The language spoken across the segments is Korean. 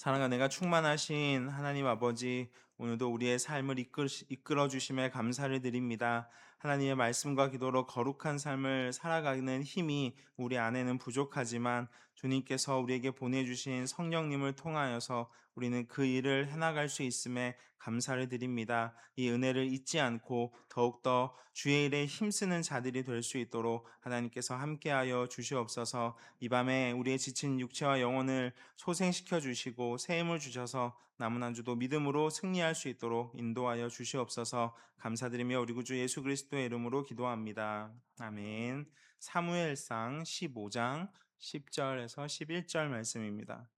사랑과 내가 충만하신 하나님 아버지, 오늘도 우리의 삶을 이끌어 주심에 감사를 드립니다. 하나님의 말씀과 기도로 거룩한 삶을 살아가는 힘이 우리 안에는 부족하지만 주님께서 우리에게 보내주신 성령님을 통하여서 우리는 그 일을 해나갈 수 있음에 감사를 드립니다. 이 은혜를 잊지 않고 더욱더 주의 일에 힘쓰는 자들이 될 수 있도록 하나님께서 함께하여 주시옵소서. 이 밤에 우리의 지친 육체와 영혼을 소생시켜 주시고 새 힘을 주셔서 남은 한 주도 믿음으로 승리할 수 있도록 인도하여 주시옵소서. 감사드리며 우리 구주 예수 그리스도의 이름으로 기도합니다. 아멘. 사무엘상 15장 10절에서 11절 말씀입니다.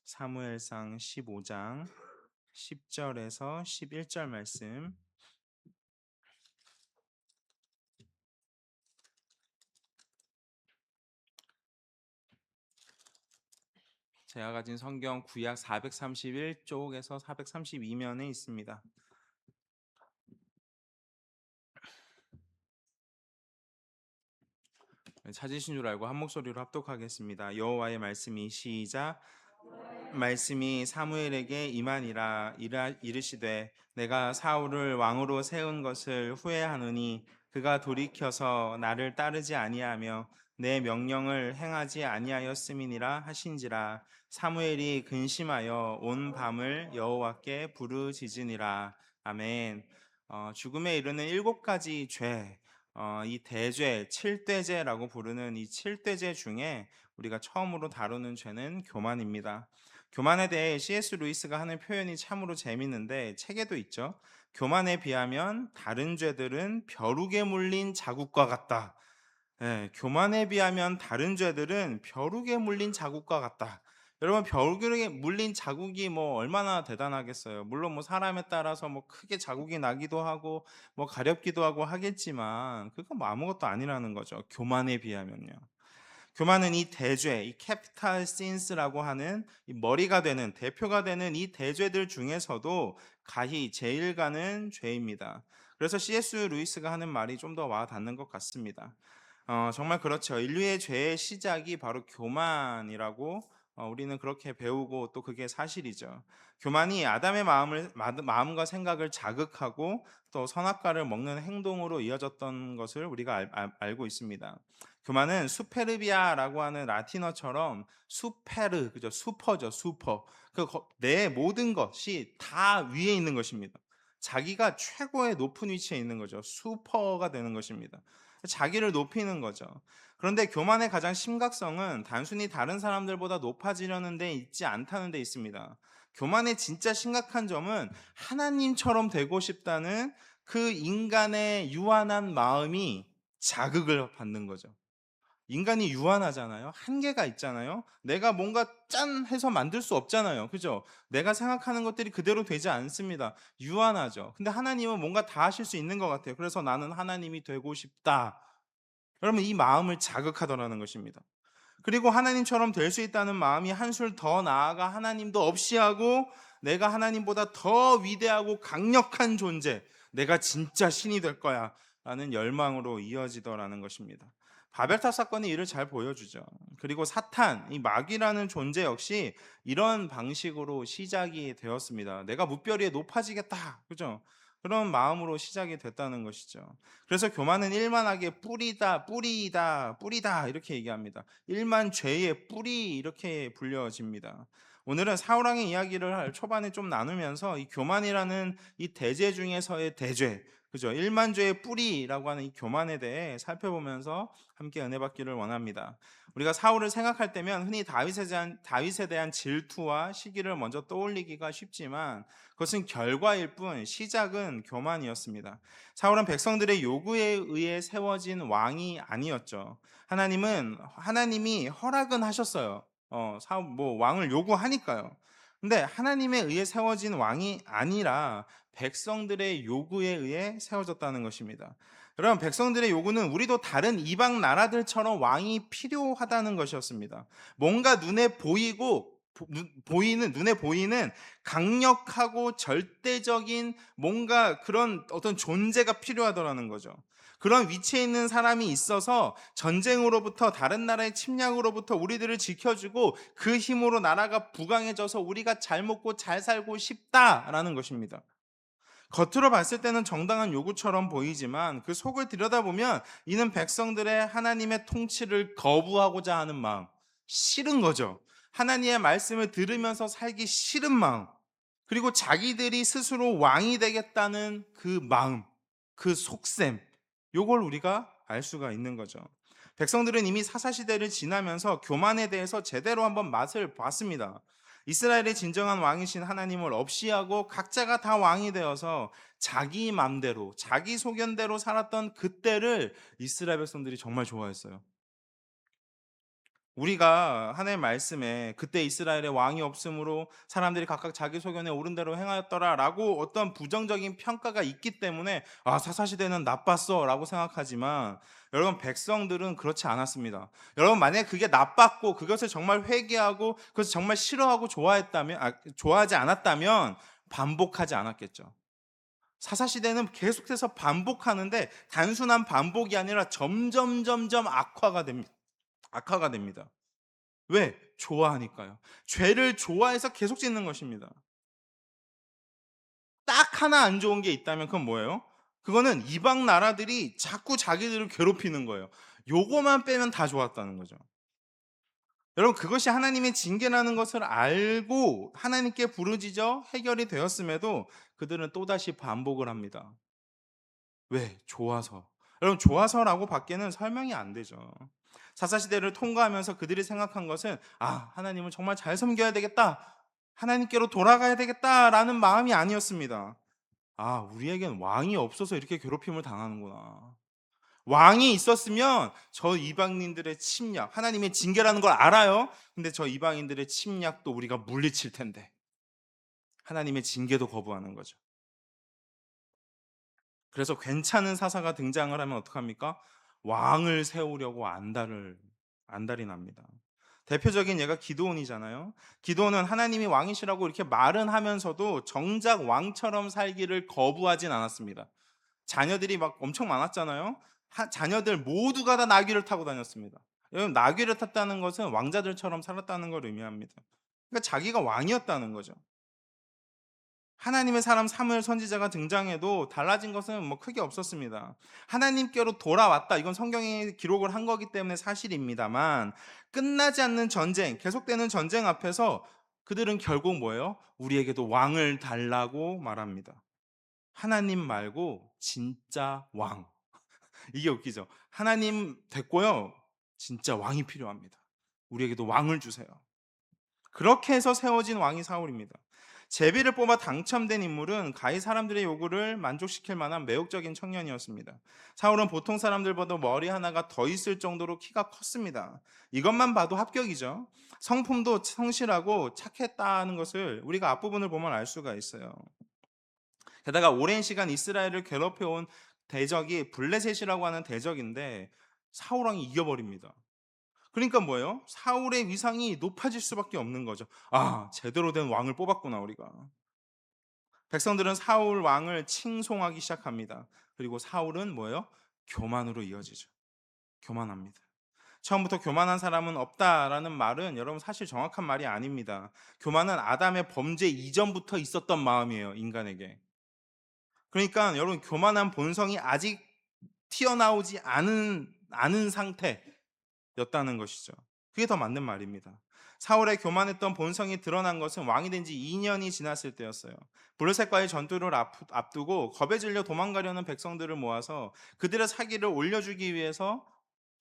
사무엘상 15장 10절에서 11절 말씀. 제가 가진 성경 구약 431쪽에서 432면에 있습니다. 찾으신 줄 알고 한 목소리로 합독하겠습니다. 여호와의 말씀이 시작. 말씀이 사무엘에게 임하니라. 이르시되 내가 사울을 왕으로 세운 것을 후회하노니 그가 돌이켜서 나를 따르지 아니하며 내 명령을 행하지 아니하였음이니라 하신지라. 사무엘이 근심하여 온 밤을 여호와께 부르짖으니라. 아멘. 죽음에 이르는 7가지 죄, 이 대죄, 칠대죄라고 부르는 이 칠대죄 중에 우리가 처음으로 다루는 죄는 교만입니다. 교만에 대해 C.S. 루이스가 하는 표현이 참으로 재밌는데 책에도 있죠. 교만에 비하면 다른 죄들은 벼룩에 물린 자국과 같다. 예, 교만에 비하면 다른 죄들은 벼룩에 물린 자국과 같다. 여러분, 벼룩에 물린 자국이 뭐 얼마나 대단하겠어요. 물론 뭐 사람에 따라서 뭐 크게 자국이 나기도 하고 뭐 가렵기도 하고 하겠지만 그건 뭐 아무것도 아니라는 거죠. 교만에 비하면요. 교만은 이 대죄, 이 캐피탈 신스라고 하는 이 머리가 되는 대표가 되는 이 대죄들 중에서도 가히 제일 가는 죄입니다. 그래서 C.S. 루이스가 하는 말이 좀 더 와 닿는 것 같습니다. 정말 그렇죠. 인류의 죄의 시작이 바로 교만이라고 우리는 그렇게 배우고 또 그게 사실이죠. 교만이 아담의 마음과 생각을 자극하고 또 선악과를 먹는 행동으로 이어졌던 것을 우리가 알고 있습니다. 교만은 수페르비아라고 하는 라틴어처럼 수페르, 그죠? 슈퍼죠, 슈퍼. 내 모든 것이 다 위에 있는 것입니다. 자기가 최고의 높은 위치에 있는 거죠. 슈퍼가 되는 것입니다. 자기를 높이는 거죠. 그런데 교만의 가장 심각성은 단순히 다른 사람들보다 높아지려는 데 있지 않다는 데 있습니다. 교만의 진짜 심각한 점은 하나님처럼 되고 싶다는 그 인간의 유한한 마음이 자극을 받는 거죠. 인간이 유한하잖아요. 한계가 있잖아요. 내가 뭔가 짠 해서 만들 수 없잖아요. 그죠? 내가 생각하는 것들이 그대로 되지 않습니다. 유한하죠. 근데 하나님은 뭔가 다 하실 수 있는 것 같아요. 그래서 나는 하나님이 되고 싶다. 여러분, 이 마음을 자극하더라는 것입니다. 그리고 하나님처럼 될 수 있다는 마음이 한술 더 나아가 하나님도 없이 하고 내가 하나님보다 더 위대하고 강력한 존재, 내가 진짜 신이 될 거야 라는 열망으로 이어지더라는 것입니다. 바벨탑 사건이 이를 잘 보여주죠. 그리고 사탄, 이 마귀라는 존재 역시 이런 방식으로 시작이 되었습니다. 내가 무별 위에 높아지겠다. 그죠? 그런 마음으로 시작이 됐다는 것이죠. 그래서 교만은 일만하게 뿌리다 이렇게 얘기합니다. 일만 죄의 뿌리 이렇게 불려집니다. 오늘은 사울왕의 이야기를 초반에 좀 나누면서 이 교만이라는 이 대죄 중에서의 대죄, 그죠? 일만 죄의 뿌리라고 하는 이 교만에 대해 살펴보면서 함께 은혜 받기를 원합니다. 우리가 사울을 생각할 때면 흔히 다윗에 대한 질투와 시기를 먼저 떠올리기가 쉽지만 그것은 결과일 뿐 시작은 교만이었습니다. 사울은 백성들의 요구에 의해 세워진 왕이 아니었죠. 하나님이 허락은 하셨어요. 사울 뭐 왕을 요구하니까요. 근데 하나님에 의해 세워진 왕이 아니라 백성들의 요구에 의해 세워졌다는 것입니다. 여러분, 백성들의 요구는 우리도 다른 이방 나라들처럼 왕이 필요하다는 것이었습니다. 뭔가 눈에 보이는 강력하고 절대적인 뭔가 그런 어떤 존재가 필요하더라는 거죠. 그런 위치에 있는 사람이 있어서 전쟁으로부터 다른 나라의 침략으로부터 우리들을 지켜주고 그 힘으로 나라가 부강해져서 우리가 잘 먹고 잘 살고 싶다라는 것입니다. 겉으로 봤을 때는 정당한 요구처럼 보이지만 그 속을 들여다보면 이는 백성들의 하나님의 통치를 거부하고자 하는 마음, 싫은 거죠. 하나님의 말씀을 들으면서 살기 싫은 마음, 그리고 자기들이 스스로 왕이 되겠다는 그 마음, 그 속셈, 요걸 우리가 알 수가 있는 거죠. 백성들은 이미 사사시대를 지나면서 교만에 대해서 제대로 한번 맛을 봤습니다. 이스라엘의 진정한 왕이신 하나님을 없이하고 각자가 다 왕이 되어서 자기 맘대로 자기 소견대로 살았던 그때를 이스라엘 백성들이 정말 좋아했어요. 우리가 하나님의 말씀에 그때 이스라엘의 왕이 없으므로 사람들이 각각 자기 소견에 옳은 대로 행하였더라라고 어떤 부정적인 평가가 있기 때문에 사사시대는 나빴어라고 생각하지만, 여러분, 백성들은 그렇지 않았습니다. 여러분, 만약에 그게 나빴고 그것을 정말 회개하고 그것을 정말 싫어하고 좋아하지 않았다면 반복하지 않았겠죠. 사사시대는 계속해서 반복하는데 단순한 반복이 아니라 점점 악화가 됩니다. 왜? 좋아하니까요. 죄를 좋아해서 계속 짓는 것입니다. 딱 하나 안 좋은 게 있다면 그건 뭐예요? 그거는 이방 나라들이 자꾸 자기들을 괴롭히는 거예요. 요거만 빼면 다 좋았다는 거죠. 여러분, 그것이 하나님의 징계라는 것을 알고 하나님께 부르짖어 해결이 되었음에도 그들은 또다시 반복을 합니다. 왜? 좋아서. 여러분, 좋아서라고 밖에는 설명이 안 되죠. 사사시대를 통과하면서 그들이 생각한 것은 하나님을 정말 잘 섬겨야 되겠다, 하나님께로 돌아가야 되겠다라는 마음이 아니었습니다. 우리에겐 왕이 없어서 이렇게 괴롭힘을 당하는구나. 왕이 있었으면 저 이방인들의 침략, 하나님의 징계라는 걸 알아요. 근데 저 이방인들의 침략도 우리가 물리칠 텐데 하나님의 징계도 거부하는 거죠. 그래서 괜찮은 사사가 등장을 하면 어떡합니까? 왕을 세우려고 안달이 납니다. 대표적인 예가 기드온이잖아요. 기드온은 하나님이 왕이시라고 이렇게 말은 하면서도 정작 왕처럼 살기를 거부하진 않았습니다. 자녀들이 막 엄청 많았잖아요. 자녀들 모두가 다 나귀를 타고 다녔습니다. 여러분, 나귀를 탔다는 것은 왕자들처럼 살았다는 걸 의미합니다. 그러니까 자기가 왕이었다는 거죠. 하나님의 사람 사무엘 선지자가 등장해도 달라진 것은 크게 없었습니다. 하나님께로 돌아왔다, 이건 성경이 기록을 한 거기 때문에 사실입니다만, 끝나지 않는 전쟁, 계속되는 전쟁 앞에서 그들은 결국 뭐예요? 우리에게도 왕을 달라고 말합니다. 하나님 말고 진짜 왕. 이게 웃기죠. 하나님 됐고요, 진짜 왕이 필요합니다. 우리에게도 왕을 주세요. 그렇게 해서 세워진 왕이 사울입니다. 제비를 뽑아 당첨된 인물은 가히 사람들의 요구를 만족시킬 만한 매혹적인 청년이었습니다. 사울은 보통 사람들보다 머리 하나가 더 있을 정도로 키가 컸습니다. 이것만 봐도 합격이죠. 성품도 성실하고 착했다는 것을 우리가 앞부분을 보면 알 수가 있어요. 게다가 오랜 시간 이스라엘을 괴롭혀온 대적이 블레셋이라고 하는 대적인데 사울 왕이 이겨버립니다. 그러니까 뭐예요? 사울의 위상이 높아질 수밖에 없는 거죠. 제대로 된 왕을 뽑았구나 우리가. 백성들은 사울 왕을 칭송하기 시작합니다. 그리고 사울은 뭐예요? 교만으로 이어지죠. 교만합니다. 처음부터 교만한 사람은 없다라는 말은 여러분 사실 정확한 말이 아닙니다. 교만은 아담의 범죄 이전부터 있었던 마음이에요, 인간에게. 그러니까 여러분, 교만한 본성이 아직 튀어나오지 않은 상태였다는 것이죠. 그게 더 맞는 말입니다. 사울의 교만했던 본성이 드러난 것은 왕이 된 지 2년이 지났을 때였어요. 블레셋과의 전투를 앞두고 겁에 질려 도망가려는 백성들을 모아서 그들의 사기를 올려주기 위해서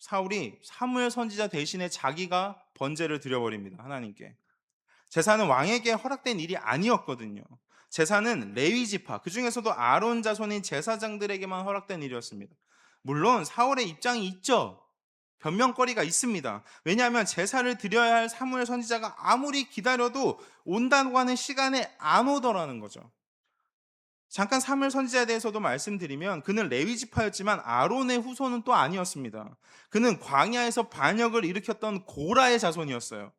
사울이 사무엘 선지자 대신에 자기가 번제를 드려버립니다, 하나님께. 제사는 왕에게 허락된 일이 아니었거든요. 제사는 레위 지파, 그 중에서도 아론 자손인 제사장들에게만 허락된 일이었습니다. 물론 사울의 입장이 있죠. 변명거리가 있습니다. 왜냐하면 제사를 드려야 할 사무엘 선지자가 아무리 기다려도 온다고 하는 시간에 안 오더라는 거죠. 잠깐 사무엘 선지자에 대해서도 말씀드리면 그는 레위 지파였지만 아론의 후손은 또 아니었습니다. 그는 광야에서 반역을 일으켰던 고라의 자손이었어요.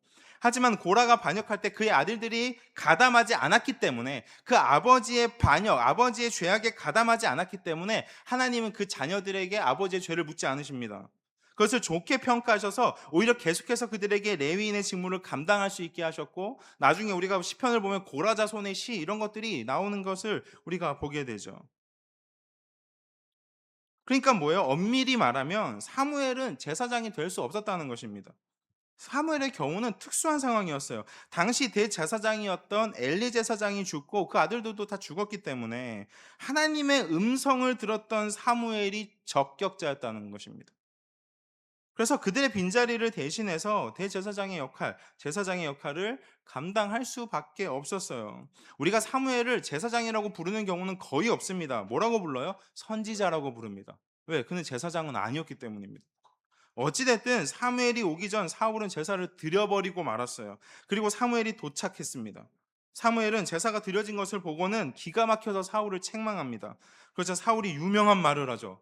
하지만 고라가 반역할 때 그의 아들들이 가담하지 않았기 때문에, 그 아버지의 반역, 아버지의 죄악에 가담하지 않았기 때문에 하나님은 그 자녀들에게 아버지의 죄를 묻지 않으십니다. 그것을 좋게 평가하셔서 오히려 계속해서 그들에게 레위인의 직무를 감당할 수 있게 하셨고, 나중에 우리가 시편을 보면 고라 자손의 시 이런 것들이 나오는 것을 우리가 보게 되죠. 그러니까 뭐예요? 엄밀히 말하면 사무엘은 제사장이 될 수 없었다는 것입니다. 사무엘의 경우는 특수한 상황이었어요. 당시 대제사장이었던 엘리 제사장이 죽고 그 아들들도 다 죽었기 때문에 하나님의 음성을 들었던 사무엘이 적격자였다는 것입니다. 그래서 그들의 빈자리를 대신해서 대제사장의 역할, 제사장의 역할을 감당할 수밖에 없었어요. 우리가 사무엘을 제사장이라고 부르는 경우는 거의 없습니다. 뭐라고 불러요? 선지자라고 부릅니다. 왜? 그는 제사장은 아니었기 때문입니다. 어찌됐든 사무엘이 오기 전 사울은 제사를 드려버리고 말았어요. 그리고 사무엘이 도착했습니다. 사무엘은 제사가 드려진 것을 보고는 기가 막혀서 사울을 책망합니다. 그래서 사울이 유명한 말을 하죠.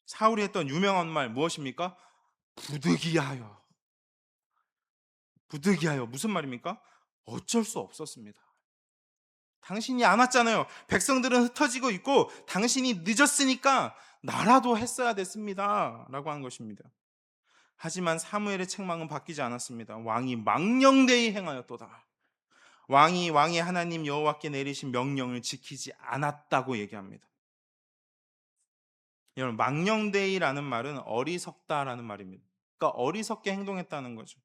사울이 했던 유명한 말 무엇입니까? 부득이하여. 부득이하여. 무슨 말입니까? 어쩔 수 없었습니다. 당신이 안 왔잖아요. 백성들은 흩어지고 있고 당신이 늦었으니까 나라도 했어야 됐습니다. 라고 한 것입니다. 하지만 사무엘의 책망은 바뀌지 않았습니다. 왕이 망령되이 행하였도다. 왕이 하나님 여호와께 내리신 명령을 지키지 않았다고 얘기합니다. 여러분, 망령되이라는 말은 어리석다라는 말입니다. 그러니까 어리석게 행동했다는 거죠.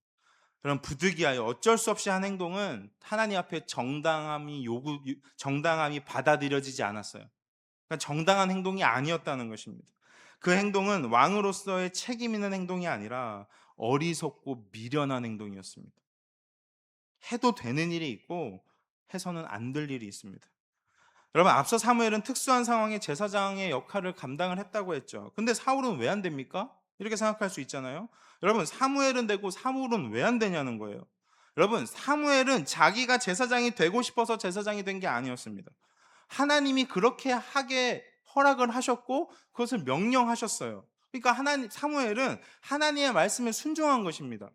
그런 부득이하여 어쩔 수 없이 한 행동은 하나님 앞에 정당함이 받아들여지지 않았어요. 그러니까 정당한 행동이 아니었다는 것입니다. 그 행동은 왕으로서의 책임 있는 행동이 아니라 어리석고 미련한 행동이었습니다. 해도 되는 일이 있고 해서는 안 될 일이 있습니다. 여러분, 앞서 사무엘은 특수한 상황에 제사장의 역할을 감당을 했다고 했죠. 근데 사울은 왜 안 됩니까? 이렇게 생각할 수 있잖아요. 여러분, 사무엘은 되고 사울은 왜 안 되냐는 거예요. 여러분, 사무엘은 자기가 제사장이 되고 싶어서 제사장이 된 게 아니었습니다. 하나님이 그렇게 하게 허락을 하셨고 그것을 명령하셨어요. 그러니까 사무엘은 하나님의 말씀에 순종한 것입니다.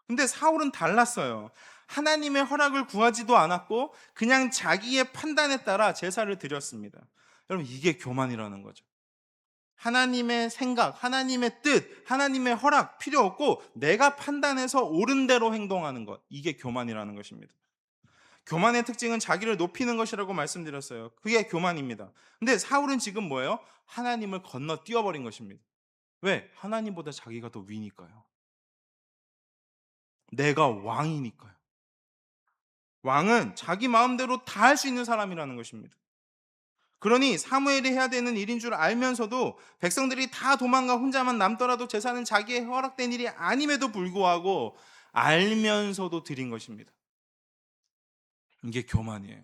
근데 사울은 달랐어요. 하나님의 허락을 구하지도 않았고 그냥 자기의 판단에 따라 제사를 드렸습니다. 여러분, 이게 교만이라는 거죠. 하나님의 생각, 하나님의 뜻, 하나님의 허락 필요 없고 내가 판단해서 옳은 대로 행동하는 것. 이게 교만이라는 것입니다. 교만의 특징은 자기를 높이는 것이라고 말씀드렸어요. 그게 교만입니다. 근데 사울은 지금 뭐예요? 하나님을 건너뛰어 버린 것입니다. 왜? 하나님보다 자기가 더 위니까요. 내가 왕이니까요. 왕은 자기 마음대로 다 할 수 있는 사람이라는 것입니다. 그러니 사무엘이 해야 되는 일인 줄 알면서도 백성들이 다 도망가 혼자만 남더라도 제사는 자기의 허락된 일이 아님에도 불구하고 알면서도 드린 것입니다. 이게 교만이에요.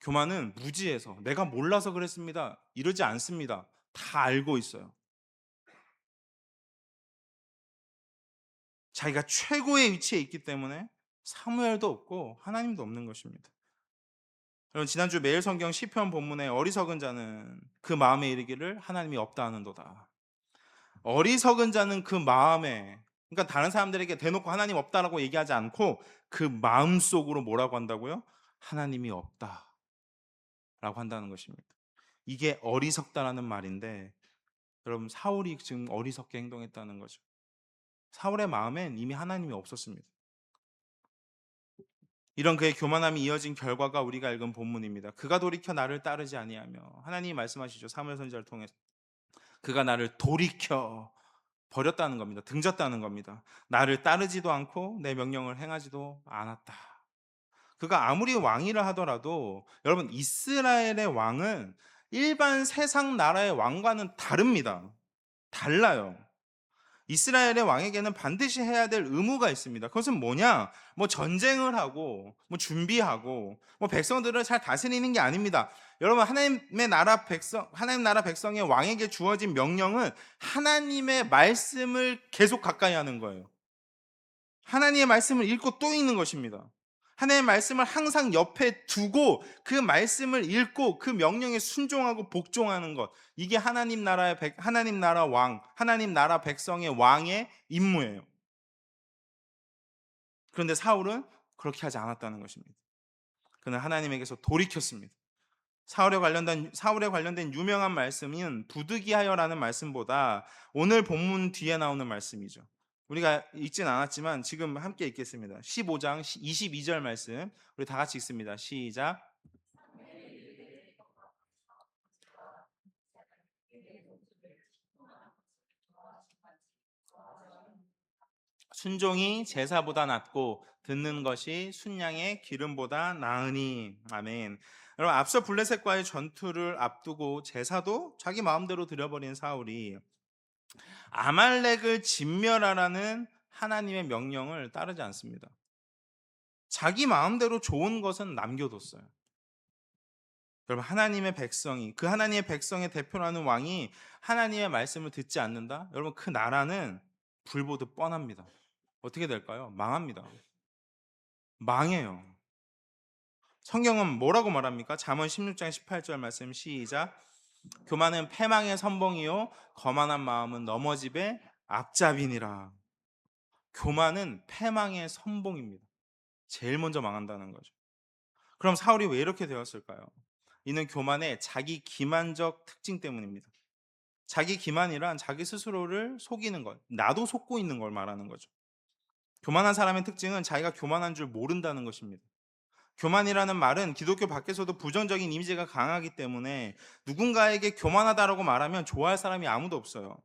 교만은 무지해서 내가 몰라서 그랬습니다. 이러지 않습니다. 다 알고 있어요. 자기가 최고의 위치에 있기 때문에 사무엘도 없고 하나님도 없는 것입니다. 여러분, 지난주 매일 성경 시편 본문에 어리석은 자는 그 마음에 이르기를 하나님이 없다 하는도다. 어리석은 자는 그 마음에, 그러니까 다른 사람들에게 대놓고 하나님 없다라고 얘기하지 않고 그 마음 속으로 뭐라고 한다고요? 하나님이 없다라고 한다는 것입니다. 이게 어리석다라는 말인데, 여러분, 사울이 지금 어리석게 행동했다는 거죠. 사울의 마음엔 이미 하나님이 없었습니다. 이런 그의 교만함이 이어진 결과가 우리가 읽은 본문입니다. 그가 돌이켜 나를 따르지 아니하며, 하나님이 말씀하시죠. 사무엘 선지자를 통해서 그가 나를 돌이켜 버렸다는 겁니다. 등졌다는 겁니다. 나를 따르지도 않고 내 명령을 행하지도 않았다. 그가 아무리 왕이라 하더라도 여러분, 이스라엘의 왕은 일반 세상 나라의 왕과는 다릅니다. 달라요. 이스라엘의 왕에게는 반드시 해야 될 의무가 있습니다. 그것은 뭐냐? 뭐 전쟁을 하고, 뭐 준비하고, 뭐 백성들을 잘 다스리는 게 아닙니다. 여러분, 하나님 나라 백성의 왕에게 주어진 명령은 하나님의 말씀을 계속 가까이 하는 거예요. 하나님의 말씀을 읽고 또 읽는 것입니다. 하나님의 말씀을 항상 옆에 두고 그 말씀을 읽고 그 명령에 순종하고 복종하는 것. 이게 하나님 나라 왕, 하나님 나라 백성의 왕의 임무예요. 그런데 사울은 그렇게 하지 않았다는 것입니다. 그는 하나님에게서 돌이켰습니다. 사울에 관련된 유명한 말씀인 부득이하여라는 말씀보다 오늘 본문 뒤에 나오는 말씀이죠. 우리가 읽진 않았지만 지금 함께 읽겠습니다. 15장 22절 말씀 우리 다 같이 읽습니다. 시작. 순종이 제사보다 낫고 듣는 것이 순양의 기름보다 나으니. 아멘. 여러분, 앞서 블레셋과의 전투를 앞두고 제사도 자기 마음대로 드려버린 사울이 아말렉을 진멸하라는 하나님의 명령을 따르지 않습니다. 자기 마음대로 좋은 것은 남겨뒀어요. 여러분, 그 하나님의 백성의 대표라는 왕이 하나님의 말씀을 듣지 않는다? 여러분, 그 나라는 불보듯 뻔합니다. 어떻게 될까요? 망합니다. 망해요. 성경은 뭐라고 말합니까? 잠언 16장 18절 말씀 시작. 교만은 패망의 선봉이요 거만한 마음은 넘어집의 앞잡이니라. 교만은 패망의 선봉입니다. 제일 먼저 망한다는 거죠. 그럼 사울이 왜 이렇게 되었을까요? 이는 교만의 자기 기만적 특징 때문입니다. 자기 기만이란 자기 스스로를 속이는 것, 나도 속고 있는 걸 말하는 거죠. 교만한 사람의 특징은 자기가 교만한 줄 모른다는 것입니다. 교만이라는 말은 기독교 밖에서도 부정적인 이미지가 강하기 때문에 누군가에게 교만하다라고 말하면 좋아할 사람이 아무도 없어요.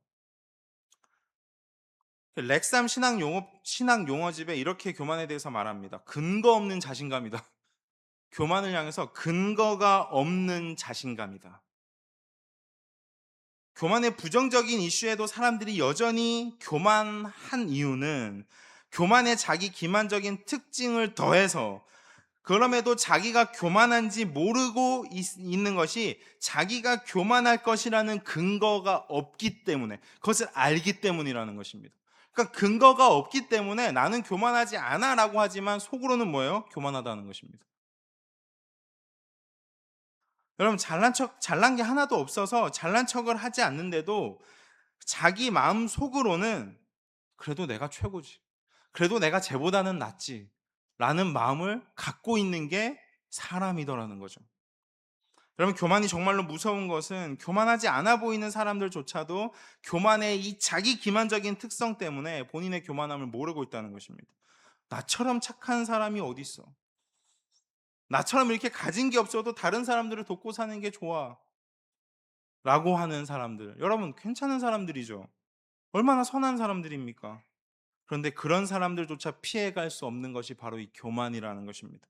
렉삼 신학 용어집에 이렇게 교만에 대해서 말합니다. 근거 없는 자신감이다. 교만을 향해서 근거가 없는 자신감이다. 교만의 부정적인 이슈에도 사람들이 여전히 교만한 이유는 교만의 자기 기만적인 특징을 더해서 그럼에도 자기가 교만한지 모르고 있는 것이 자기가 교만할 것이라는 근거가 없기 때문에, 그것을 알기 때문이라는 것입니다. 그러니까 근거가 없기 때문에 나는 교만하지 않아 라고 하지만 속으로는 뭐예요? 교만하다는 것입니다. 여러분, 잘난 게 하나도 없어서 잘난 척을 하지 않는데도 자기 마음 속으로는 그래도 내가 최고지, 그래도 내가 쟤보다는 낫지 라는 마음을 갖고 있는 게 사람이더라는 거죠. 여러분, 교만이 정말로 무서운 것은 교만하지 않아 보이는 사람들조차도 교만의 이 자기 기만적인 특성 때문에 본인의 교만함을 모르고 있다는 것입니다. 나처럼 착한 사람이 어디 있어? 나처럼 이렇게 가진 게 없어도 다른 사람들을 돕고 사는 게 좋아 라고 하는 사람들, 여러분 괜찮은 사람들이죠. 얼마나 선한 사람들입니까? 그런데 그런 사람들조차 피해갈 수 없는 것이 바로 이 교만이라는 것입니다.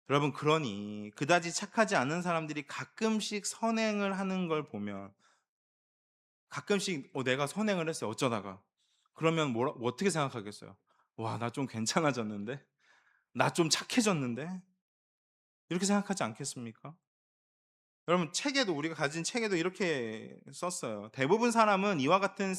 여러분, 그러니 그다지 착하지 않은 사람들이 가끔씩 선행을 하는 걸 보면, 가끔씩 내가 선행을 했어요, 어쩌다가. 그러면 어떻게 생각하겠어요? 와, 나 좀 괜찮아졌는데? 나 좀 착해졌는데? 이렇게 생각하지 않겠습니까? 여러분, 우리가 가진 책에도 이렇게 썼어요. 대부분 사람은 이와 같은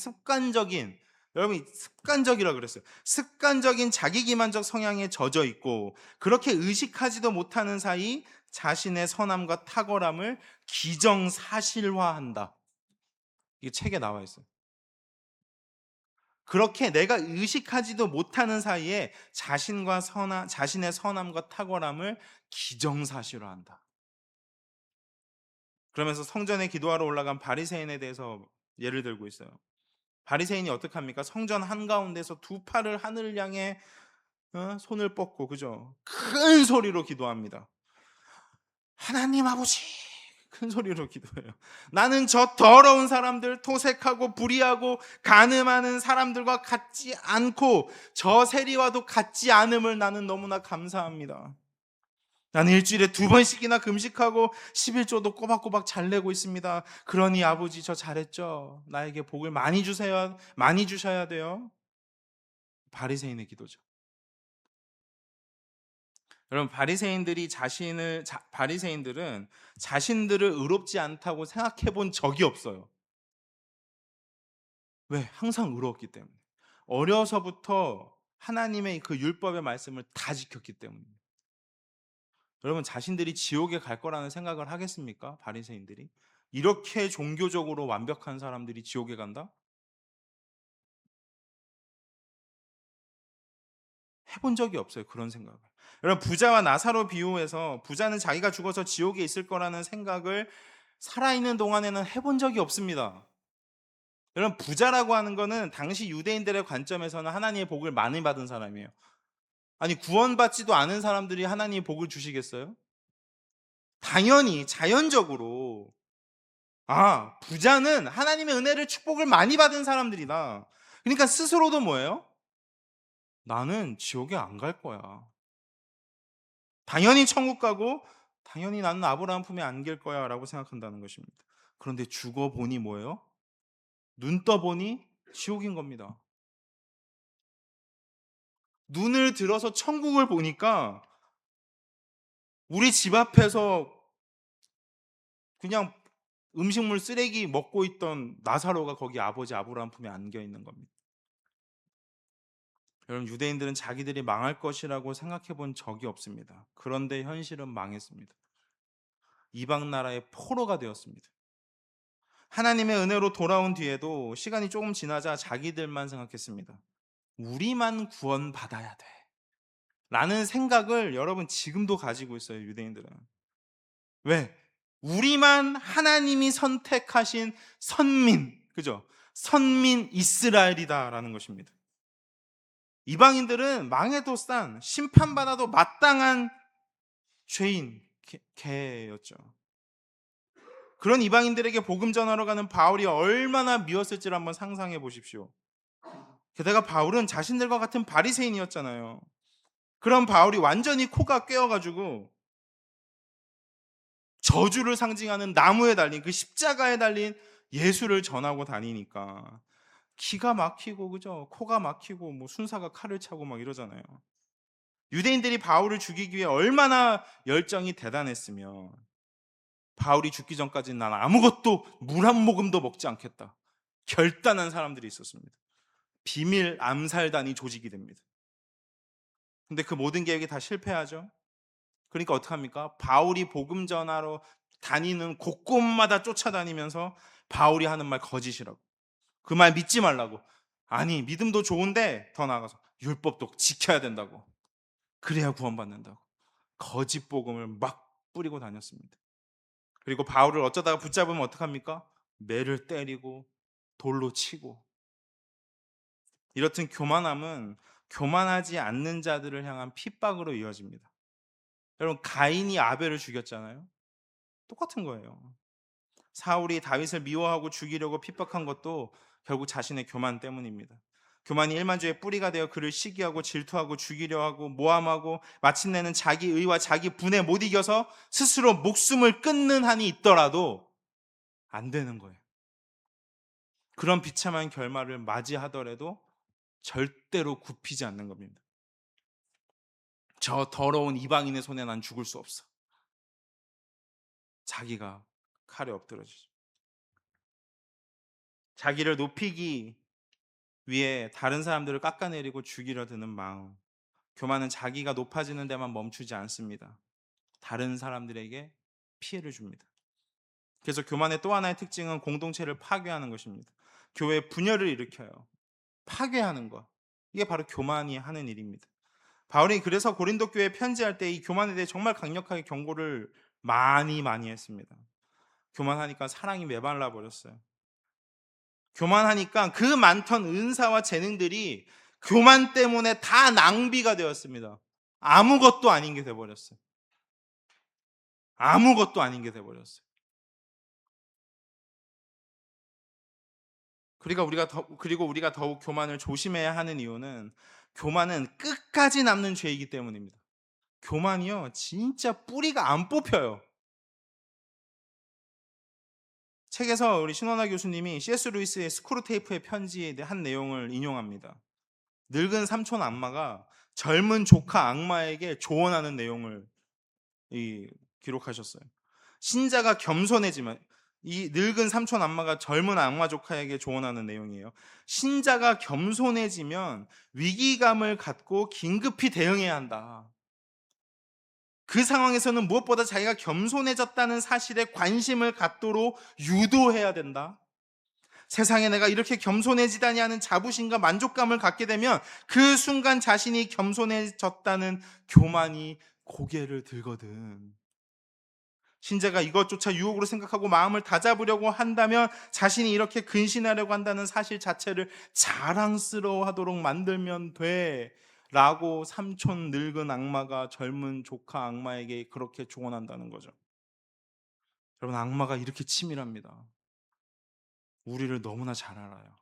여러분이 습관적이라 그랬어요. 습관적인 자기기만적 성향에 젖어 있고 그렇게 의식하지도 못하는 사이 자신의 선함과 탁월함을 기정사실화한다. 이게 책에 나와 있어요. 그렇게 내가 의식하지도 못하는 사이에 자신의 선함과 탁월함을 기정사실화한다. 그러면서 성전에 기도하러 올라간 바리새인에 대해서 예를 들고 있어요. 바리새인이 어떻게 합니까? 성전 한가운데서 두 팔을 하늘을 향해 손을 뻗고, 그죠? 큰 소리로 기도합니다. 하나님 아버지, 큰 소리로 기도해요. 나는 저 더러운 사람들, 토색하고 불의하고 간음하는 사람들과 같지 않고 저 세리와도 같지 않음을 나는 너무나 감사합니다. 나는 일주일에 2번씩이나 금식하고 11조도 꼬박꼬박 잘 내고 있습니다. 그러니 아버지, 저 잘했죠? 나에게 복을 많이 주세요. 많이 주셔야 돼요. 바리새인의 기도죠. 여러분, 바리새인들은 자신들을 의롭지 않다고 생각해 본 적이 없어요. 왜? 항상 의로웠기 때문에. 어려서부터 하나님의 그 율법의 말씀을 다 지켰기 때문입니다. 여러분, 자신들이 지옥에 갈 거라는 생각을 하겠습니까? 바리새인들이 이렇게 종교적으로 완벽한 사람들이 지옥에 간다? 해본 적이 없어요. 그런 생각을. 여러분, 부자와 나사로 비유해서 부자는 자기가 죽어서 지옥에 있을 거라는 생각을 살아있는 동안에는 해본 적이 없습니다. 여러분, 부자라고 하는 거는 당시 유대인들의 관점에서는 하나님의 복을 많이 받은 사람이에요. 아니, 구원받지도 않은 사람들이 하나님의 복을 주시겠어요? 당연히 자연적으로 부자는 하나님의 은혜를 축복을 많이 받은 사람들이다. 그러니까 스스로도 뭐예요? 나는 지옥에 안 갈 거야. 당연히 천국 가고 당연히 나는 아브라함 품에 안길 거야 라고 생각한다는 것입니다. 그런데 죽어보니 뭐예요? 눈 떠보니 지옥인 겁니다. 눈을 들어서 천국을 보니까 우리 집 앞에서 그냥 음식물 쓰레기 먹고 있던 나사로가 거기 아버지 아브라함 품에 안겨 있는 겁니다. 여러분, 유대인들은 자기들이 망할 것이라고 생각해 본 적이 없습니다. 그런데 현실은 망했습니다. 이방 나라의 포로가 되었습니다. 하나님의 은혜로 돌아온 뒤에도 시간이 조금 지나자 자기들만 생각했습니다. 우리만 구원받아야 돼 라는 생각을 여러분 지금도 가지고 있어요. 유대인들은. 왜? 우리만 하나님이 선택하신 선민, 그죠? 선민 이스라엘이다라는 것입니다. 이방인들은 망해도 싼, 심판받아도 마땅한 죄인, 개였죠. 그런 이방인들에게 복음 전하러 가는 바울이 얼마나 미웠을지를 한번 상상해 보십시오. 게다가 바울은 자신들과 같은 바리새인이었잖아요. 그런 바울이 완전히 코가 꿰어가지고 저주를 상징하는 나무에 달린, 그 십자가에 달린 예수를 전하고 다니니까 기가 막히고, 그죠? 코가 막히고 뭐 순사가 칼을 차고 막 이러잖아요. 유대인들이 바울을 죽이기 위해 얼마나 열정이 대단했으면 바울이 죽기 전까지는 난 아무것도 물 한 모금도 먹지 않겠다 결단한 사람들이 있었습니다. 비밀 암살단이 조직이 됩니다. 근데 그 모든 계획이 다 실패하죠. 그러니까 어떡합니까? 바울이 복음 전하러 다니는 곳곳마다 쫓아다니면서 바울이 하는 말 거짓이라고, 그 말 믿지 말라고, 아니 믿음도 좋은데 더 나아가서 율법도 지켜야 된다고, 그래야 구원받는다고 거짓 복음을 막 뿌리고 다녔습니다. 그리고 바울을 어쩌다가 붙잡으면 어떡합니까? 매를 때리고 돌로 치고. 이렇듯 교만함은 교만하지 않는 자들을 향한 핍박으로 이어집니다. 여러분, 가인이 아벨을 죽였잖아요. 똑같은 거예요. 사울이 다윗을 미워하고 죽이려고 핍박한 것도 결국 자신의 교만 때문입니다. 교만이 일만주의 뿌리가 되어 그를 시기하고 질투하고 죽이려 하고 모함하고 마침내는 자기 의와 자기 분에 못 이겨서 스스로 목숨을 끊는 한이 있더라도 안 되는 거예요. 그런 비참한 결말을 맞이하더라도 절대로 굽히지 않는 겁니다. 저 더러운 이방인의 손에 난 죽을 수 없어. 자기가 칼에 엎드러지죠. 자기를 높이기 위해 다른 사람들을 깎아내리고 죽이려 드는 마음. 교만은 자기가 높아지는 데만 멈추지 않습니다. 다른 사람들에게 피해를 줍니다. 그래서 교만의 또 하나의 특징은 공동체를 파괴하는 것입니다. 교회 분열을 일으켜요. 파괴하는 것. 이게 바로 교만이 하는 일입니다. 바울이 그래서 고린도 교회에 편지할 때 이 교만에 대해 정말 강력하게 경고를 많이 했습니다. 교만하니까 사랑이 메말라 버렸어요. 교만하니까 그 많던 은사와 재능들이 교만 때문에 다 낭비가 되었습니다. 아무것도 아닌 게 돼버렸어요. 아무것도 아닌 게 돼버렸어요. 그리고 우리가 더욱 교만을 조심해야 하는 이유는 교만은 끝까지 남는 죄이기 때문입니다. 교만이요, 진짜 뿌리가 안 뽑혀요. 책에서 우리 신원아 교수님이 C.S. 루이스의 스크루테이프의 편지에 한 내용을 인용합니다. 늙은 삼촌 악마가 젊은 조카 악마에게 조언하는 내용을 기록하셨어요. 신자가 겸손해지면, 이 늙은 삼촌 악마가 젊은 악마 조카에게 조언하는 내용이에요. 신자가 겸손해지면 위기감을 갖고 긴급히 대응해야 한다. 그 상황에서는 무엇보다 자기가 겸손해졌다는 사실에 관심을 갖도록 유도해야 된다. 세상에 내가 이렇게 겸손해지다니 하는 자부심과 만족감을 갖게 되면 그 순간 자신이 겸손해졌다는 교만이 고개를 들거든. 신자가 이것조차 유혹으로 생각하고 마음을 다잡으려고 한다면 자신이 이렇게 근신하려고 한다는 사실 자체를 자랑스러워하도록 만들면 돼 라고 삼촌 늙은 악마가 젊은 조카 악마에게 그렇게 조언한다는 거죠. 여러분, 악마가 이렇게 치밀합니다. 우리를 너무나 잘 알아요.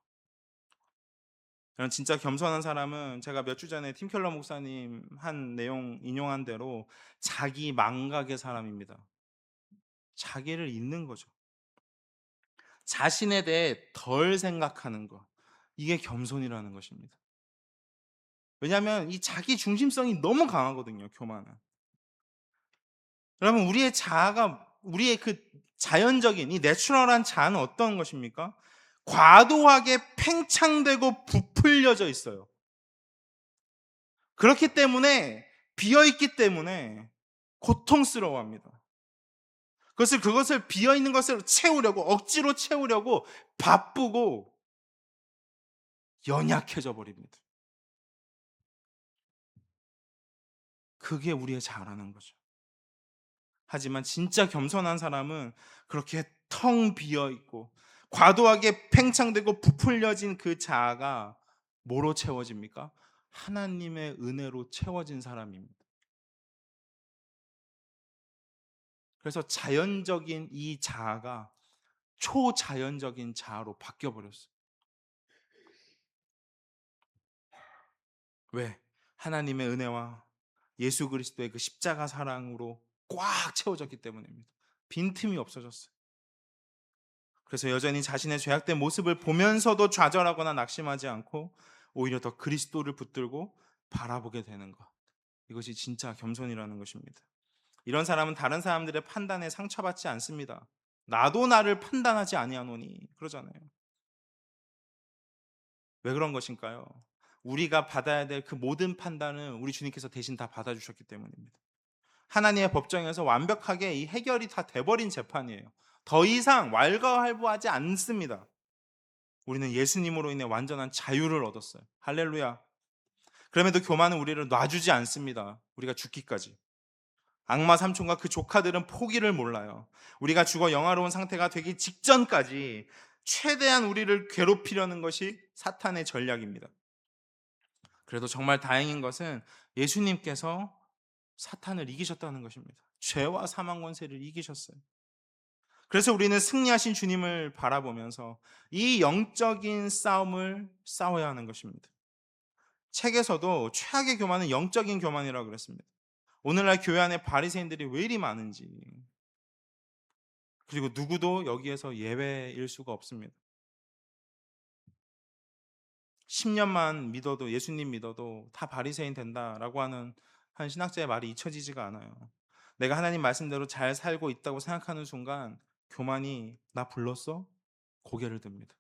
진짜 겸손한 사람은 제가 몇 주 전에 팀 켈러 목사님 한 내용 인용한 대로 자기 망각의 사람입니다. 자기를 잊는 거죠. 자신에 대해 덜 생각하는 것. 이게 겸손이라는 것입니다. 왜냐하면 이 자기 중심성이 너무 강하거든요, 교만은. 여러분, 우리의 자아가, 우리의 그 자연적인 이 내추럴한 자아는 어떤 것입니까? 과도하게 팽창되고 부풀려져 있어요. 그렇기 때문에, 비어있기 때문에 고통스러워합니다. 그것을 비어있는 것을 채우려고, 억지로 채우려고 바쁘고 연약해져 버립니다. 그게 우리의 자아라는 거죠. 하지만 진짜 겸손한 사람은 그렇게 텅 비어있고 과도하게 팽창되고 부풀려진 그 자아가 뭐로 채워집니까? 하나님의 은혜로 채워진 사람입니다. 그래서 자연적인 이 자아가 초자연적인 자아로 바뀌어버렸어요. 왜? 하나님의 은혜와 예수 그리스도의 그 십자가 사랑으로 꽉 채워졌기 때문입니다. 빈틈이 없어졌어요. 그래서 여전히 자신의 죄악된 모습을 보면서도 좌절하거나 낙심하지 않고 오히려 더 그리스도를 붙들고 바라보게 되는 것. 이것이 진짜 겸손이라는 것입니다. 이런 사람은 다른 사람들의 판단에 상처받지 않습니다. 나도 나를 판단하지 아니하노니 그러잖아요. 왜 그런 것일까요? 우리가 받아야 될 그 모든 판단은 우리 주님께서 대신 다 받아주셨기 때문입니다. 하나님의 법정에서 완벽하게 이 해결이 다 돼버린 재판이에요. 더 이상 왈가왈부하지 않습니다. 우리는 예수님으로 인해 완전한 자유를 얻었어요. 할렐루야. 그럼에도 교만은 우리를 놔주지 않습니다. 우리가 죽기까지. 악마 삼촌과 그 조카들은 포기를 몰라요. 우리가 죽어 영화로운 상태가 되기 직전까지 최대한 우리를 괴롭히려는 것이 사탄의 전략입니다. 그래도 정말 다행인 것은 예수님께서 사탄을 이기셨다는 것입니다. 죄와 사망 권세를 이기셨어요. 그래서 우리는 승리하신 주님을 바라보면서 이 영적인 싸움을 싸워야 하는 것입니다. 책에서도 최악의 교만은 영적인 교만이라고 그랬습니다. 오늘날 교회 안에 바리새인들이 왜 이리 많은지, 그리고 누구도 여기에서 예외일 수가 없습니다. 10년만 믿어도, 예수님 믿어도 다 바리새인 된다라고 하는 한 신학자의 말이 잊혀지지가 않아요. 내가 하나님 말씀대로 잘 살고 있다고 생각하는 순간 교만이 나 불렀어? 고개를 듭니다.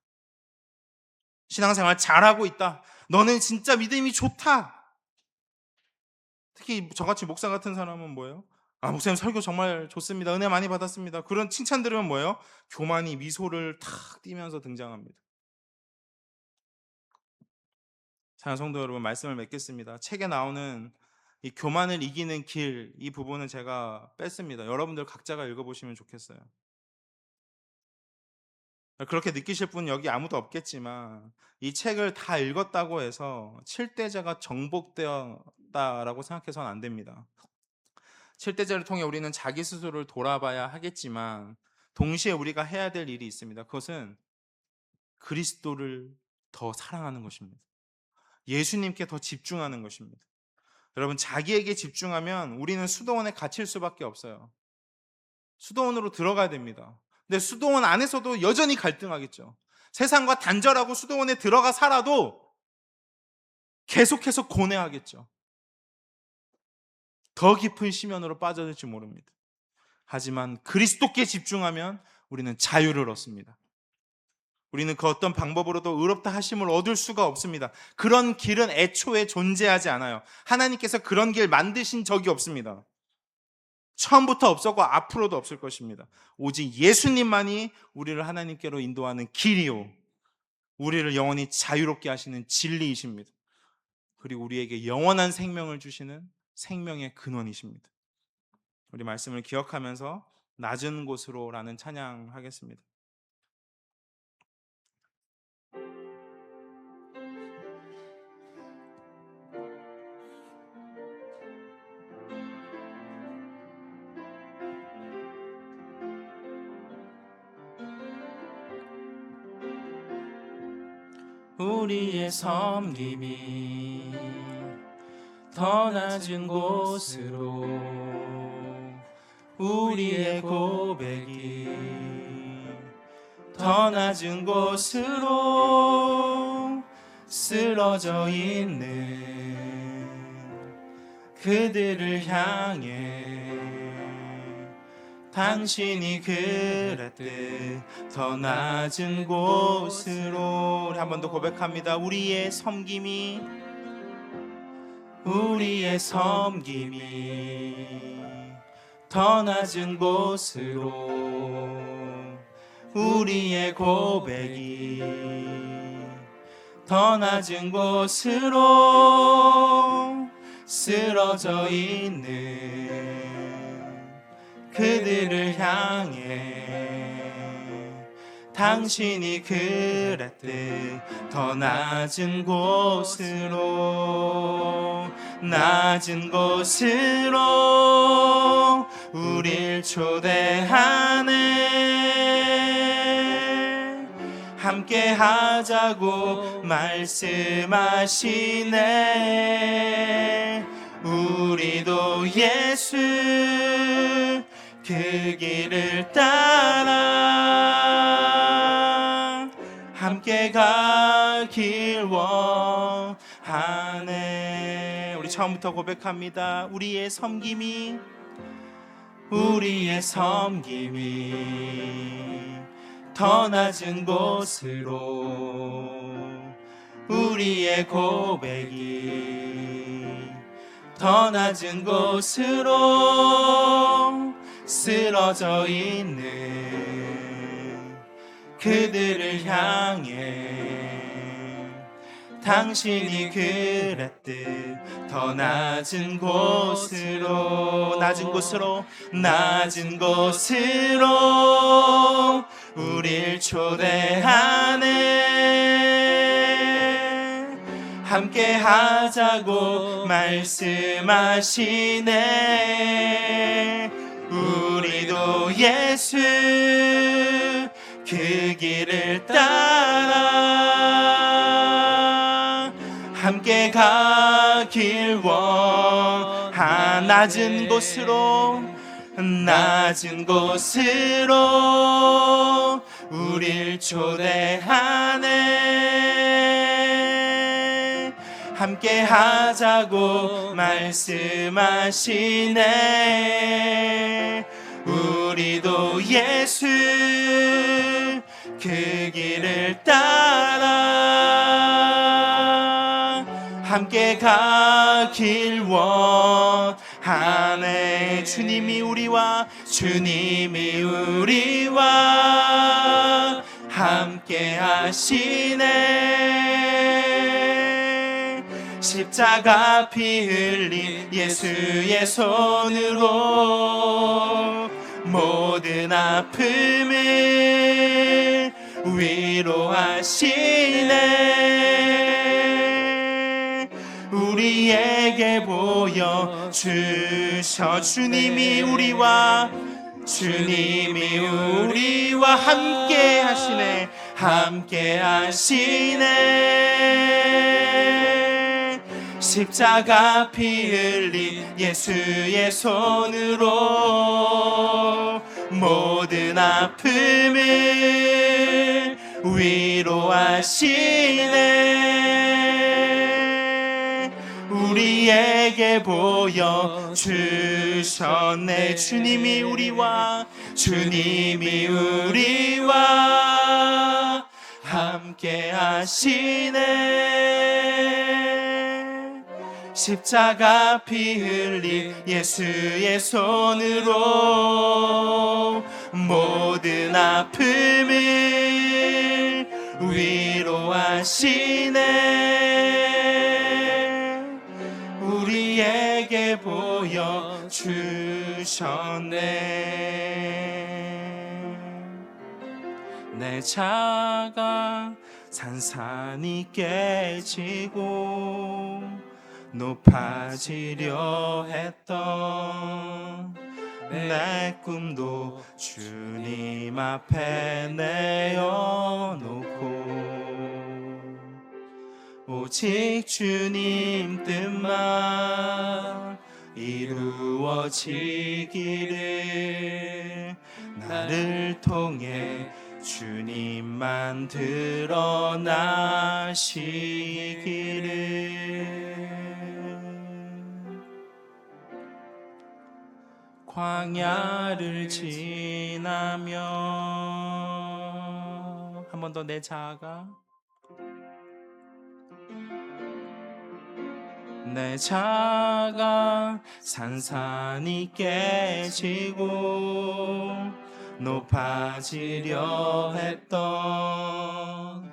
신앙생활 잘하고 있다. 너는 진짜 믿음이 좋다. 특히 저같이 목사 같은 사람은 뭐예요? 목사님 설교 정말 좋습니다. 은혜 많이 받았습니다. 그런 칭찬 들으면 뭐예요? 교만이 미소를 탁 띠면서 등장합니다. 사랑하는 성도 여러분, 말씀을 맺겠습니다. 책에 나오는 이 교만을 이기는 길, 이 부분은 제가 뺐습니다. 여러분들 각자가 읽어보시면 좋겠어요. 그렇게 느끼실 분은 여기 아무도 없겠지만 이 책을 다 읽었다고 해서 칠대자가 정복되었다라고 생각해서는 안 됩니다. 칠대자를 통해 우리는 자기 스스로를 돌아봐야 하겠지만 동시에 우리가 해야 될 일이 있습니다. 그것은 그리스도를 더 사랑하는 것입니다. 예수님께 더 집중하는 것입니다. 여러분, 자기에게 집중하면 우리는 수도원에 갇힐 수밖에 없어요. 수도원으로 들어가야 됩니다. 근데 수도원 안에서도 여전히 갈등하겠죠. 세상과 단절하고 수도원에 들어가 살아도 계속해서 고뇌하겠죠. 더 깊은 심연으로 빠져들지 모릅니다. 하지만 그리스도께 집중하면 우리는 자유를 얻습니다. 우리는 그 어떤 방법으로도 의롭다 하심을 얻을 수가 없습니다. 그런 길은 애초에 존재하지 않아요. 하나님께서 그런 길 만드신 적이 없습니다. 처음부터 없었고 앞으로도 없을 것입니다. 오직 예수님만이 우리를 하나님께로 인도하는 길이요 우리를 영원히 자유롭게 하시는 진리이십니다. 그리고 우리에게 영원한 생명을 주시는 생명의 근원이십니다. 우리 말씀을 기억하면서 낮은 곳으로라는 찬양하겠습니다. 우리의 섬김이 더 낮은 곳으로, 우리의 고백이 더 낮은 곳으로 쓰러져 있는 그들을 향해 당신이 그랬듯 더 낮은 곳으로. 우리 한 번 더 고백합니다. 우리의 섬김이 더 낮은 곳으로, 우리의 고백이 더 낮은 곳으로 쓰러져 있는 그들을 향해 당신이 그랬듯 더 낮은 곳으로, 낮은 곳으로 우릴 초대하네. 함께 하자고 말씀하시네. 우리도 예수 그 길을 따라 함께 가길 원하네. 우리 처음부터 고백합니다. 우리의 섬김이 더 낮은 곳으로, 우리의 고백이 더 낮은 곳으로 쓰러져 있는 그들을 향해 당신이 그랬듯 더 낮은 곳으로, 낮은 곳으로 우릴 초대하네. 함께 하자고 말씀하시네. 우리도 예수 그 길을 따라 함께 가길 원하. 낮은 곳으로 우릴 초대하네. 함께 하자고 말씀하시네. 우리도 예수 그 길을 따라 함께 가길 원하네. 주님이 우리와 함께 하시네. 십자가 피 흘린 예수의 손으로 모든 아픔을 위로하시네. 우리에게 보여주셔. 주님이 우리와 함께 하시네. 함께 하시네. 십자가 피 흘린 예수의 손으로 모든 아픔을 위로하시네. 우리에게 보여주셨네. 주님이 우리와 함께 하시네. 십자가 피 흘린 예수의 손으로 모든 아픔을 위로하시네. 우리에게 보여주셨네. 내 자가 산산이 깨지고 높아지려 했던 내 꿈도 주님 앞에 내어놓고 오직 주님 뜻만 이루어지기를 나를 통해 주님만 드러나시기를. 광야를 지나며 한 번 더 내 자아가 산산이 깨지고 높아지려 했던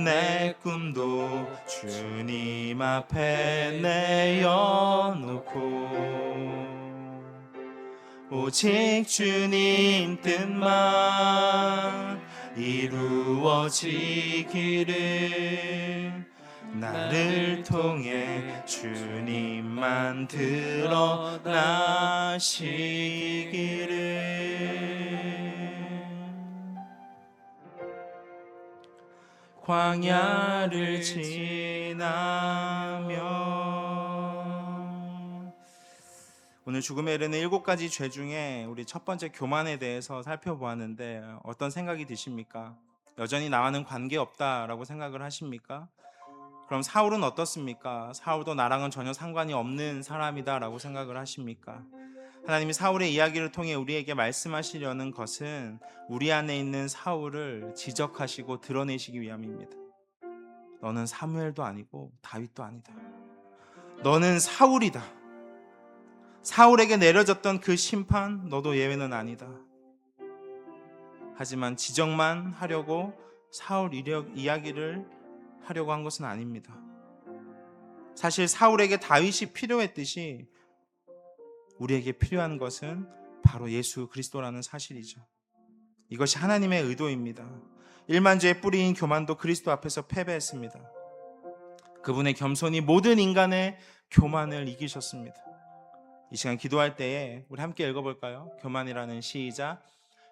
내 꿈도 주님 앞에 내어놓고 오직 주님 뜻만 이루어지기를 나를 통해 주님만 드러나시기를. 광야를 지나며 오늘 죽음에 이르는 7가지 죄 중에 우리 첫 번째 교만에 대해서 살펴보았는데 어떤 생각이 드십니까? 여전히 나와는 관계없다라고 생각을 하십니까? 그럼 사울은 어떻습니까? 사울도 나랑은 전혀 상관이 없는 사람이다라고 생각을 하십니까? 하나님이 사울의 이야기를 통해 우리에게 말씀하시려는 것은 우리 안에 있는 사울을 지적하시고 드러내시기 위함입니다. 너는 사무엘도 아니고 다윗도 아니다. 너는 사울이다. 사울에게 내려졌던 그 심판 너도 예외는 아니다. 하지만 지적만 하려고 사울 이야기를 하려고 한 것은 아닙니다. 사실 사울에게 다윗이 필요했듯이 우리에게 필요한 것은 바로 예수 그리스도라는 사실이죠. 이것이 하나님의 의도입니다. 일만주의 뿌리인 교만도 그리스도 앞에서 패배했습니다. 그분의 겸손이 모든 인간의 교만을 이기셨습니다. 이 시간 기도할 때에 우리 함께 읽어볼까요? 교만이라는 시작.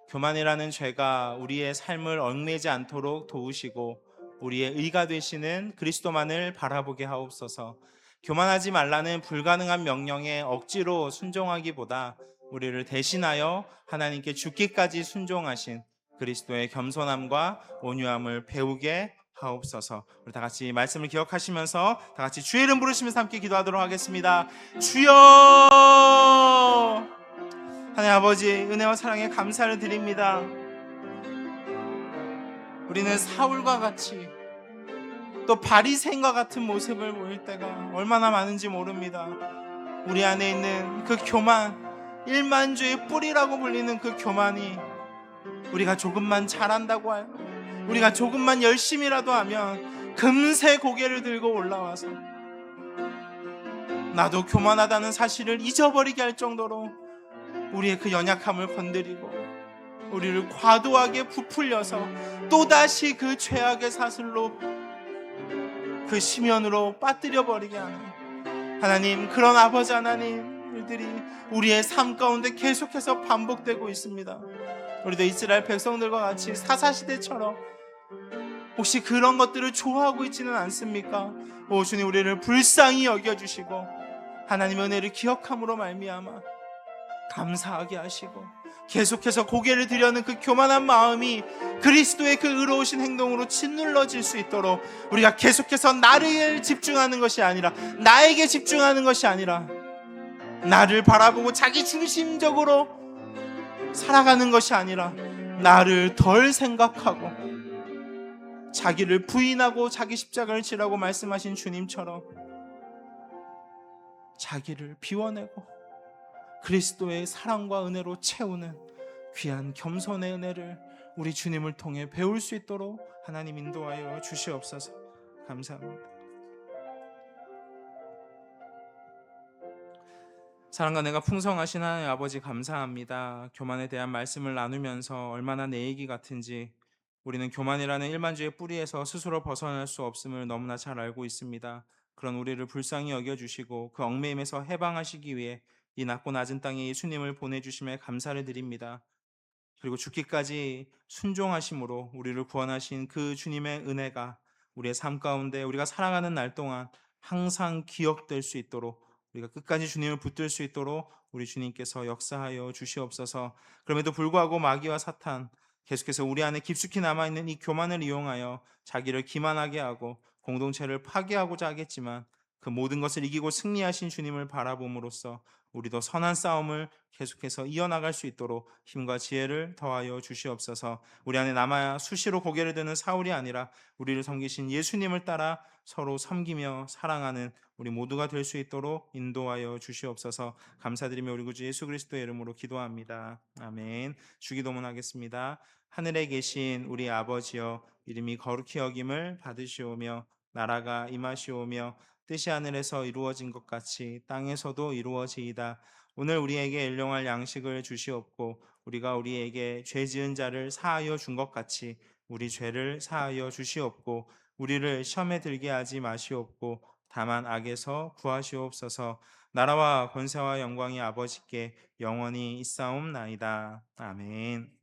교만이라는 죄가 우리의 삶을 얽매지 않도록 도우시고 우리의 의가 되시는 그리스도만을 바라보게 하옵소서. 교만하지 말라는 불가능한 명령에 억지로 순종하기보다 우리를 대신하여 하나님께 죽기까지 순종하신 그리스도의 겸손함과 온유함을 배우게 하옵소서. 우리 다 같이 말씀을 기억하시면서 다 같이 주의 이름 부르시면서 함께 기도하도록 하겠습니다. 주여! 하나님 아버지, 은혜와 사랑에 감사를 드립니다. 우리는 사울과 같이 또 바리새인과 같은 모습을 보일 때가 얼마나 많은지 모릅니다. 우리 안에 있는 그 교만, 일만주의 뿌리라고 불리는 그 교만이 우리가 조금만 잘한다고 하여 우리가 조금만 열심히라도 하면 금세 고개를 들고 올라와서 나도 교만하다는 사실을 잊어버리게 할 정도로 우리의 그 연약함을 건드리고 우리를 과도하게 부풀려서 또다시 그 죄악의 사슬로 그 심연으로 빠뜨려 버리게 하는 하나님, 그런 아버지 하나님 일들이 우리의 삶 가운데 계속해서 반복되고 있습니다. 우리도 이스라엘 백성들과 같이 사사시대처럼 혹시 그런 것들을 좋아하고 있지는 않습니까? 오 주님, 우리를 불쌍히 여겨주시고 하나님의 은혜를 기억함으로 말미암아 감사하게 하시고 계속해서 고개를 들여는 그 교만한 마음이 그리스도의 그 의로우신 행동으로 짓눌러질 수 있도록 우리가 계속해서 나를 집중하는 것이 아니라, 나에게 집중하는 것이 아니라 나를 바라보고 자기 중심적으로 살아가는 것이 아니라 나를 덜 생각하고 자기를 부인하고 자기 십자가를 지라고 말씀하신 주님처럼 자기를 비워내고 그리스도의 사랑과 은혜로 채우는 귀한 겸손의 은혜를 우리 주님을 통해 배울 수 있도록 하나님 인도하여 주시옵소서. 감사합니다. 사랑과 내가 풍성하신 하나님 아버지 감사합니다. 교만에 대한 말씀을 나누면서 얼마나 내 얘기 같은지 우리는 교만이라는 일만주의 뿌리에서 스스로 벗어날 수 없음을 너무나 잘 알고 있습니다. 그런 우리를 불쌍히 여겨주시고 그 얽매임에서 해방하시기 위해 이 낮고 낮은 땅에 예수님을 보내주심에 감사를 드립니다. 그리고 죽기까지 순종하심으로 우리를 구원하신 그 주님의 은혜가 우리의 삶 가운데 우리가 살아가는 날 동안 항상 기억될 수 있도록, 우리가 끝까지 주님을 붙들 수 있도록 우리 주님께서 역사하여 주시옵소서. 그럼에도 불구하고 마귀와 사탄 계속해서 우리 안에 깊숙이 남아있는 이 교만을 이용하여 자기를 기만하게 하고 공동체를 파괴하고자 하겠지만, 그 모든 것을 이기고 승리하신 주님을 바라봄으로써 우리도 선한 싸움을 계속해서 이어나갈 수 있도록 힘과 지혜를 더하여 주시옵소서. 우리 안에 남아 수시로 고개를 드는 사울이 아니라 우리를 섬기신 예수님을 따라 서로 섬기며 사랑하는 우리 모두가 될 수 있도록 인도하여 주시옵소서. 감사드리며 우리 구주 예수 그리스도의 이름으로 기도합니다. 아멘. 주기도문 하겠습니다. 하늘에 계신 우리 아버지여, 이름이 거룩히 여김을 받으시오며 나라가 임하시오며 뜻이 하늘에서 이루어진 것 같이 땅에서도 이루어지이다. 오늘 우리에게 일용할 양식을 주시옵고 우리가 우리에게 죄 지은 자를 사하여 준 것 같이 우리 죄를 사하여 주시옵고 우리를 시험에 들게 하지 마시옵고 다만 악에서 구하시옵소서. 나라와 권세와 영광이 아버지께 영원히 있사옵나이다. 아멘.